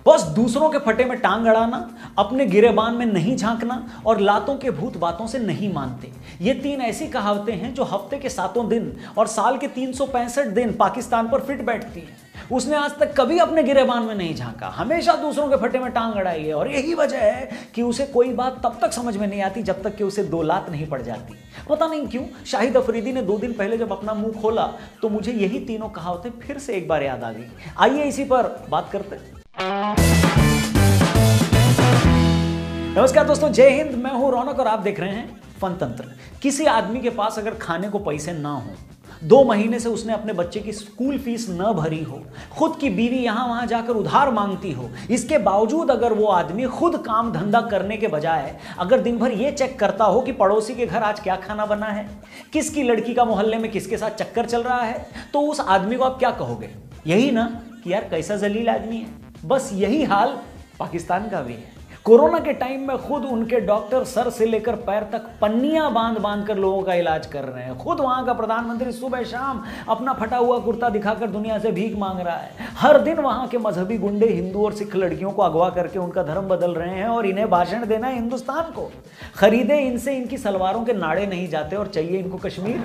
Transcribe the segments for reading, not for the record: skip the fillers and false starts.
बस दूसरों के फटे में टांग अड़ाना, अपने गिरेबान में नहीं झांकना और लातों के भूत बातों से नहीं मानते। ये 3 ऐसी कहावतें हैं जो हफ्ते के 7 दिन और साल के 365 दिन पाकिस्तान पर फिट बैठती हैं। उसने आज तक कभी अपने गिरेबान में नहीं झांका, हमेशा दूसरों के फटे में टांग अड़ाई है और यही वजह है कि उसे कोई बात तब तक समझ में नहीं आती जब तक कि उसे 2 लात नहीं पड़ जाती। पता नहीं क्यों शाहिद अफरीदी ने 2 दिन पहले जब अपना मुंह खोला तो मुझे यही तीनों कहावतें फिर से एक बार याद आ गई। आइए इसी पर बात करते हैं। नमस्कार दोस्तों, जय हिंद। मैं हूं रौनक और आप देख रहे हैं फन तंत्र। किसी आदमी के पास अगर खाने को पैसे ना हो, 2 महीने से उसने अपने बच्चे की स्कूल फीस न भरी हो, खुद की बीवी यहां वहां जाकर उधार मांगती हो, इसके बावजूद अगर वो आदमी खुद काम धंधा करने के बजाय अगर दिन भर ये चेक करता हो कि पड़ोसी के घर आज क्या खाना बना है, किसकी लड़की का मोहल्ले में किसके साथ चक्कर चल रहा है, तो उस आदमी को आप क्या कहोगे? यही ना कि यार कैसा जलील आदमी है। बस यही हाल पाकिस्तान का भी है। कोरोना के टाइम में खुद उनके डॉक्टर सर से लेकर पैर तक पन्नियां बांध बांध कर लोगों का इलाज कर रहे हैं। खुद वहां का प्रधानमंत्री सुबह शाम अपना फटा हुआ कुर्ता दिखाकर दुनिया से भीख मांग रहा है। हर दिन वहां के मजहबी गुंडे हिंदू और सिख लड़कियों को अगवा करके उनका धर्म बदल रहे हैं और इन्हें भाषण देना है हिंदुस्तान को। खरीदे इनसे इनकी सलवारों के नाड़े नहीं जाते और चाहिए इनको कश्मीर।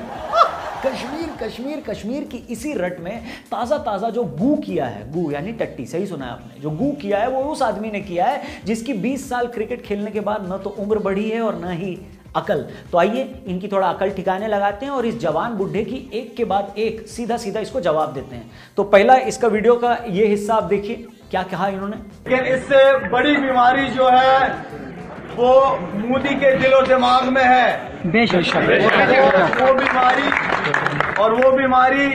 कश्मीर कश्मीर कश्मीर की इसी रट में ताज़ा जो गू किया है, गू यानी टट्टी, सही सुना है आपने, जो गू किया है वो उस आदमी ने किया है जिसकी 20 साल क्रिकेट खेलने के बाद न तो उम्र बढ़ी है और न ही अकल। तो आइए इनकी थोड़ा अकल ठिकाने लगाते हैं और इस जवान बुढ़े की एक के बाद एक सीधा इसको जवाब देते हैं। तो पहला इसका वीडियो का ये हिस्सा आप देखिए, क्या कहा इन्होंने। लेकिन इससे बड़ी बीमारी जो है वो मोदी के दिलो दिमाग में है। बेशक वो बीमारी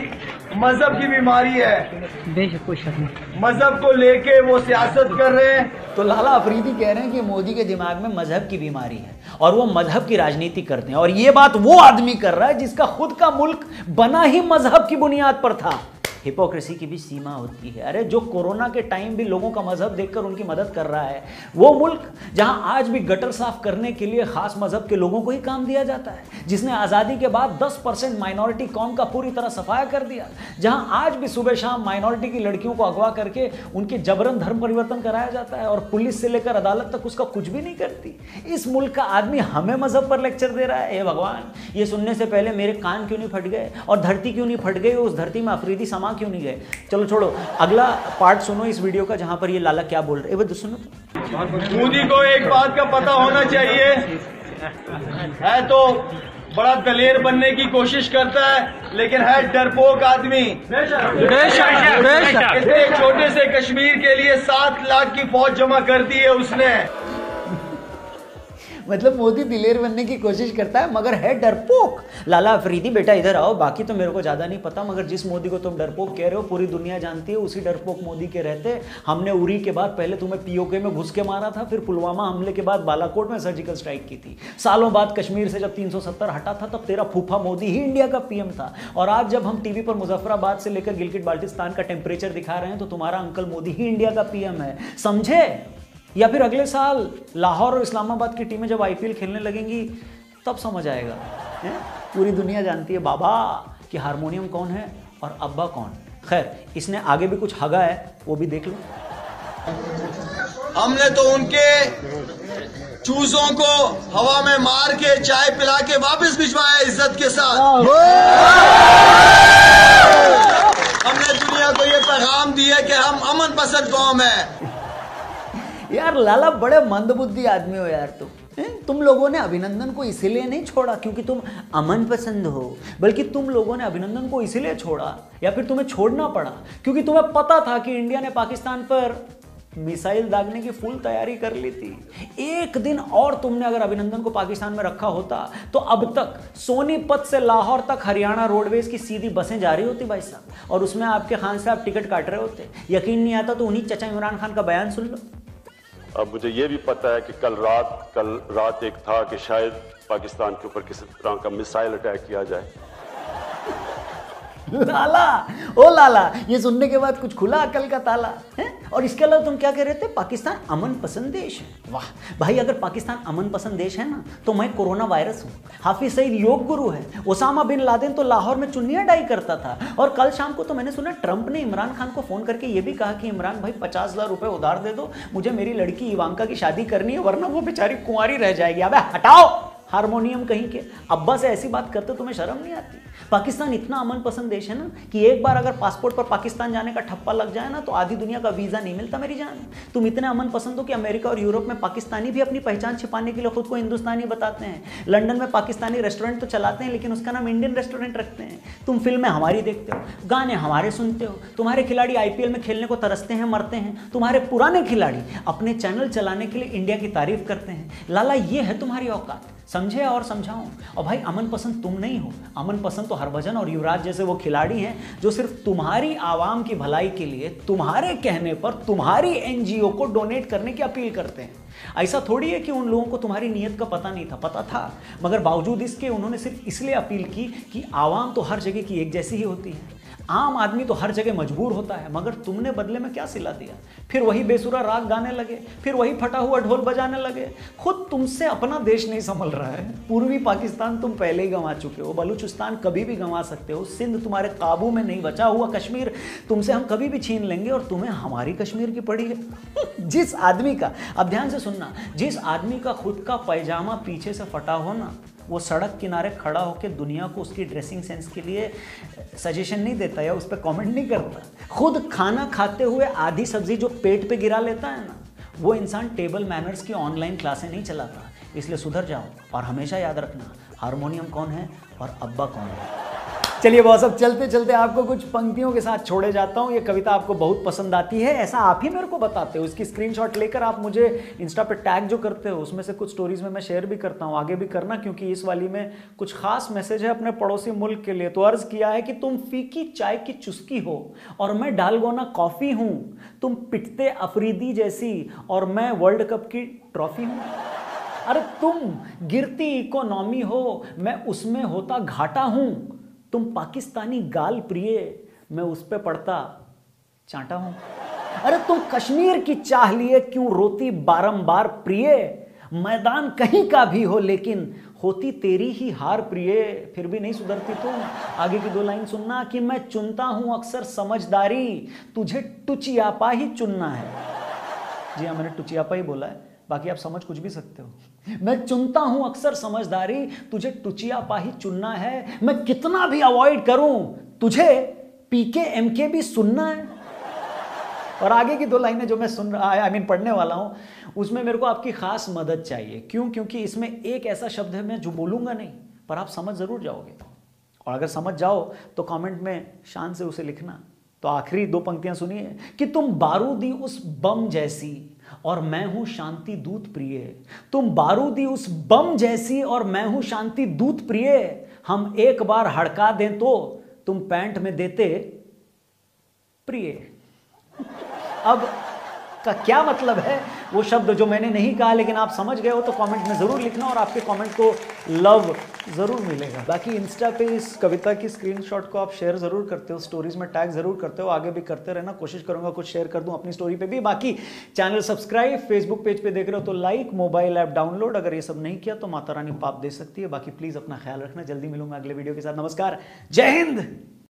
मजहब की बीमारी है। बेशक कोई शक नहीं। मजहब को लेके वो सियासत कर रहे हैं। तो लाला अफरीदी कह रहे हैं कि मोदी के दिमाग में मजहब की बीमारी है और वो मजहब की राजनीति करते हैं। और ये बात वो आदमी कर रहा है जिसका खुद का मुल्क बना ही मजहब की बुनियाद पर था। हिपोक्रेसी की भी सीमा होती है। अरे जो कोरोना के टाइम भी लोगों का मजहब देखकर उनकी मदद कर रहा है, वो मुल्क जहां आज भी गटर साफ करने के लिए खास मजहब के लोगों को ही काम दिया जाता है, जिसने आज़ादी के बाद 10% माइनॉरिटी कौम का पूरी तरह सफाया कर दिया, जहां आज भी सुबह शाम माइनॉरिटी की लड़कियों को अगवा करके उनके जबरन धर्म परिवर्तन कराया जाता है और पुलिस से लेकर अदालत तक उसका कुछ भी नहीं करती। इस मुल्क का आदमी हमें मजहब पर लेक्चर दे रहा है। हे भगवान, ये सुनने से पहले मेरे कान क्यों नहीं फट गए और धरती क्यों नहीं फट गई, उस धरती में अफरीदी समा क्यों नहीं गए। चलो छोड़ो, अगला पार्ट सुनो इस वीडियो का जहां पर ये लाला क्या बोल रहे हैं। सुनो तो। मोदी को एक बात का पता होना चाहिए है, तो बड़ा दलेर बनने की कोशिश करता है लेकिन है डरपोक आदमी। इतने छोटे से कश्मीर के लिए 7 लाख की फौज जमा कर दी है उसने। मतलब मोदी दिलेर बनने की कोशिश करता है मगर है डरपोक। लाला अफरीदी बेटा इधर आओ, बाकी तो मेरे को ज्यादा नहीं पता मगर जिस मोदी को तुम डरपोक कह रहे हो पूरी दुनिया जानती है। उसी डरपोक मोदी के रहते हमने उरी के बाद पहले तुम्हें पीओके में घुस के मारा था, फिर पुलवामा हमले के बाद बालाकोट में सर्जिकल स्ट्राइक की थी। सालों बाद कश्मीर से जब 370 हटा था तब तेरा फूफा मोदी ही इंडिया का पीएम था। और आज जब हम टीवी पर मुजफ्फराबाद से लेकर गिलगिट बाल्टिस्तान का टेम्परेचर दिखा रहे हैं तो तुम्हारा अंकल मोदी ही इंडिया का पीएम है, समझे? या फिर अगले साल लाहौर और इस्लामाबाद की टीमें जब आईपीएल खेलने लगेंगी तब समझ आएगा। पूरी दुनिया जानती है बाबा कि हारमोनियम कौन है और अब्बा कौन। खैर, इसने आगे भी कुछ हगा है, वो भी देख लो। हमने तो उनके चूजों को हवा में मार के चाय पिला के वापस भिजवाया इज्जत के साथ। हमने दुनिया को ये पैगाम दिया कि हम अमन पसंद कौम है। यार लाला बड़े मंदबुद्धि आदमी हो यार तुम लोगों ने अभिनंदन को इसीलिए नहीं छोड़ा क्योंकि तुम अमन पसंद हो, बल्कि तुम लोगों ने अभिनंदन को इसीलिए छोड़ा या फिर तुम्हें छोड़ना पड़ा क्योंकि तुम्हें पता था कि इंडिया ने पाकिस्तान पर मिसाइल दागने की फुल तैयारी कर ली थी। एक दिन और तुमने अगर अभिनंदन को पाकिस्तान में रखा होता तो अब तक सोनीपत से लाहौर तक हरियाणा रोडवेज की सीधी बसें जा रही होती भाई साहब, और उसमें आपके खान साहब टिकट काट रहे होते। यकीन नहीं आता तो उन्हीं चचा इमरान खान का बयान सुन लो। अब मुझे ये भी पता है कि कल रात एक था कि शायद पाकिस्तान के ऊपर किसी तरह का मिसाइल अटैक किया जाए। लाला, ओ लाला, ये सुनने के बाद कुछ खुला अकल का ताला है। और इसके अलावा तुम क्या कह रहे थे, पाकिस्तान अमन पसंद देश है। वाह भाई, अगर पाकिस्तान अमन पसंद देश है ना, तो मैं कोरोना वायरस हूँ, हाफिज सईद योग गुरु है, ओसामा बिन लादेन तो लाहौर में चुन्नियां डाई करता था। और कल शाम को तो मैंने सुना ट्रंप ने इमरान खान को फोन करके ये भी कहा कि इमरान भाई 50,000 रुपए उधार दे दो, मुझे मेरी लड़की इवांका की शादी करनी है, वरना वो बेचारी कुंवारी रह जाएगी। अबे हटाओ हारमोनियम कहीं के, अब्बा से ऐसी बात करते तुम्हें शर्म नहीं आती? पाकिस्तान इतना अमन पसंद देश है ना कि एक बार अगर पासपोर्ट पर पाकिस्तान जाने का ठप्पा लग जाए ना तो आधी दुनिया का वीजा नहीं मिलता मेरी जान। तुम इतने अमन पसंद हो कि अमेरिका और यूरोप में पाकिस्तानी भी अपनी पहचान छिपाने के लिए खुद को हिंदुस्तानी बताते हैं। लंदन में पाकिस्तानी रेस्टोरेंट तो चलाते हैं लेकिन उसका नाम इंडियन रेस्टोरेंट रखते हैं। तुम फिल्में हमारी देखते हो, गाने हमारे सुनते हो, तुम्हारे खिलाड़ी आईपीएल में खेलने को तरसते हैं, मरते हैं, तुम्हारे पुराने खिलाड़ी अपने चैनल चलाने के लिए इंडिया की तारीफ करते हैं। लाला ये है तुम्हारी औकात, समझे और समझाऊं। और भाई अमन पसंद तुम नहीं हो, अमन पसंद तो हरभजन और युवराज जैसे वो खिलाड़ी हैं जो सिर्फ तुम्हारी आवाम की भलाई के लिए तुम्हारे कहने पर तुम्हारी एनजीओ को डोनेट करने की अपील करते हैं। ऐसा थोड़ी है कि उन लोगों को तुम्हारी नीयत का पता नहीं था, पता था, मगर बावजूद इसके उन्होंने सिर्फ इसलिए अपील की कि आवाम तो हर जगह की एक जैसी ही होती है, आम आदमी तो हर जगह मजबूर होता है। मगर तुमने बदले में क्या सिला दिया? फिर वही बेसुरा राग गाने लगे, फिर वही फटा हुआ ढोल बजाने लगे। खुद तुमसे अपना देश नहीं संभल रहा है। पूर्वी पाकिस्तान तुम पहले ही गंवा चुके हो, बलूचिस्तान कभी भी गंवा सकते हो, सिंध तुम्हारे काबू में नहीं बचा हुआ, कश्मीर तुमसे हम कभी भी छीन लेंगे और तुम्हें हमारी कश्मीर की पड़ी है। जिस आदमी का, अब ध्यान से सुनना, जिस आदमी का खुद का पैजामा पीछे से फटा हो ना, वो सड़क किनारे खड़ा होकर दुनिया को उसकी ड्रेसिंग सेंस के लिए सजेशन नहीं देता या उस पर कमेंट नहीं करता। खुद खाना खाते हुए आधी सब्जी जो पेट पे गिरा लेता है ना, वो इंसान टेबल मैनर्स की ऑनलाइन क्लासें नहीं चलाता। इसलिए सुधर जाओ और हमेशा याद रखना, हारमोनियम कौन है और अब्बा कौन है। चलिए बॉस, अब चलते चलते आपको कुछ पंक्तियों के साथ छोड़े जाता हूँ। ये कविता आपको बहुत पसंद आती है, ऐसा आप ही मेरे को बताते हो। इसकी स्क्रीनशॉट लेकर आप मुझे इंस्टा पे टैग जो करते हो, उसमें से कुछ स्टोरीज में मैं शेयर भी करता हूँ, आगे भी करना, क्योंकि इस वाली में कुछ खास मैसेज है अपने पड़ोसी मुल्क के लिए। तो अर्ज किया है कि तुम फीकी चाय की चुस्की हो और मैं डालगोना कॉफी हूँ, तुम पिटते अफरीदी जैसी और मैं वर्ल्ड कप की ट्रॉफी हूँ। अरे तुम गिरती इकोनॉमी हो, मैं उसमें होता घाटा हूँ, तुम पाकिस्तानी गाल प्रिय, मैं उस पे पड़ता चांटा हूं। अरे तुम कश्मीर की चाह लिए क्यों रोती बारंबार प्रिय, मैदान कहीं का भी हो लेकिन होती तेरी ही हार प्रिय, फिर भी नहीं सुधरती तुम। आगे की 2 लाइन सुनना कि मैं चुनता हूं अक्सर समझदारी, तुझे टुचियापा ही चुनना है। जी हाँ, मैंने टुचियापा ही बोला है, बाकी आप समझ कुछ भी सकते हो। मैं चुनता हूं अक्सर समझदारी, तुझे टुचियापा ही चुनना है, मैं कितना भी अवॉइड करूं, तुझे पीके एमके भी सुनना है। और आगे की 2 लाइनें जो मैं पढ़ने वाला हूं, उसमें मेरे को आपकी खास मदद चाहिए। क्यों? क्योंकि इसमें एक ऐसा शब्द है मैं जो बोलूंगा नहीं, पर आप समझ जरूर जाओगे। और अगर समझ जाओ तो कमेंट में शान से उसे लिखना। तो आखिरी 2 पंक्तियां सुनिए कि तुम बारूदी उस बम जैसी और मैं हूं शांति दूत प्रिय, तुम बारूदी उस बम जैसी और मैं हूं शांति दूत प्रिय, हम एक बार हड़का दें तो तुम पैंट में देते प्रिय। अब का क्या मतलब है वो शब्द जो मैंने नहीं कहा, लेकिन आप समझ गए हो तो कमेंट में जरूर लिखना और आपके कमेंट को लव जरूर मिलेगा। बाकी इंस्टा पे इस कविता की स्क्रीनशॉट को आप शेयर जरूर करते हो, स्टोरीज में टैग जरूर करते हो, आगे भी करते रहना, कोशिश करूंगा कुछ शेयर कर दूं अपनी स्टोरी पे भी। बाकी चैनल सब्सक्राइब, फेसबुक पेज पे देख रहे हो तो लाइक, मोबाइल ऐप डाउनलोड, अगर ये सब नहीं किया तो माता रानी पाप दे सकती है। बाकी प्लीज अपना ख्याल रखना, जल्दी मिलूंगा अगले वीडियो के साथ। नमस्कार, जय हिंद।